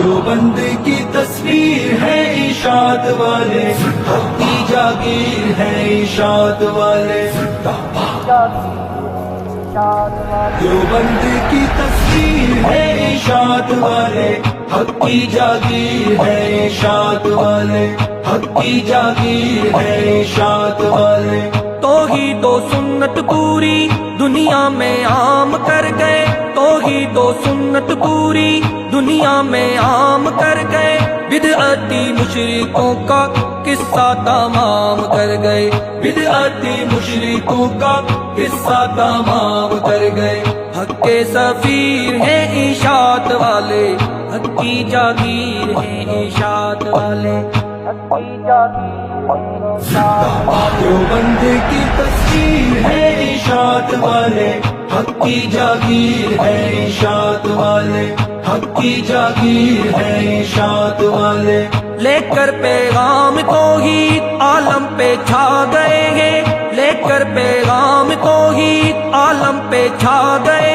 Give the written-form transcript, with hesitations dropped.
دیوبند کی تصویر ہے اشاعت والے، حق کی جاگیر ہے اشاعت والے، دیوبند کی تصویر ہے اشاعت والے، حق کی جاگیر ہے اشاعت والے، حق کی جاگیر ہے اشاعت والے۔ توحید و سنت پوری دنیا میں عام کر گئے، توحید و سنت پوری دنیا میں عام کر گئے، بدعتی مشرکوں کا قصہ تمام کر گئے، بدعتی مشرکوں کا قصہ تمام کر گئے۔ حق کے سفیر ہیں اشاعت والے، حق کی جاگیر ہیں اشاعت والے، حق کی جاگیر دیوبند کی تصویر ہے اشاعت والے، حق کی جاگیر ہے اشاعت والے، حق کی جاگیر ہے اشاعت والے۔ لے کر پیغام توحید عالم پہ چھا گئے ہیں، لے کر پیغام توحید عالم پہ چھا گئے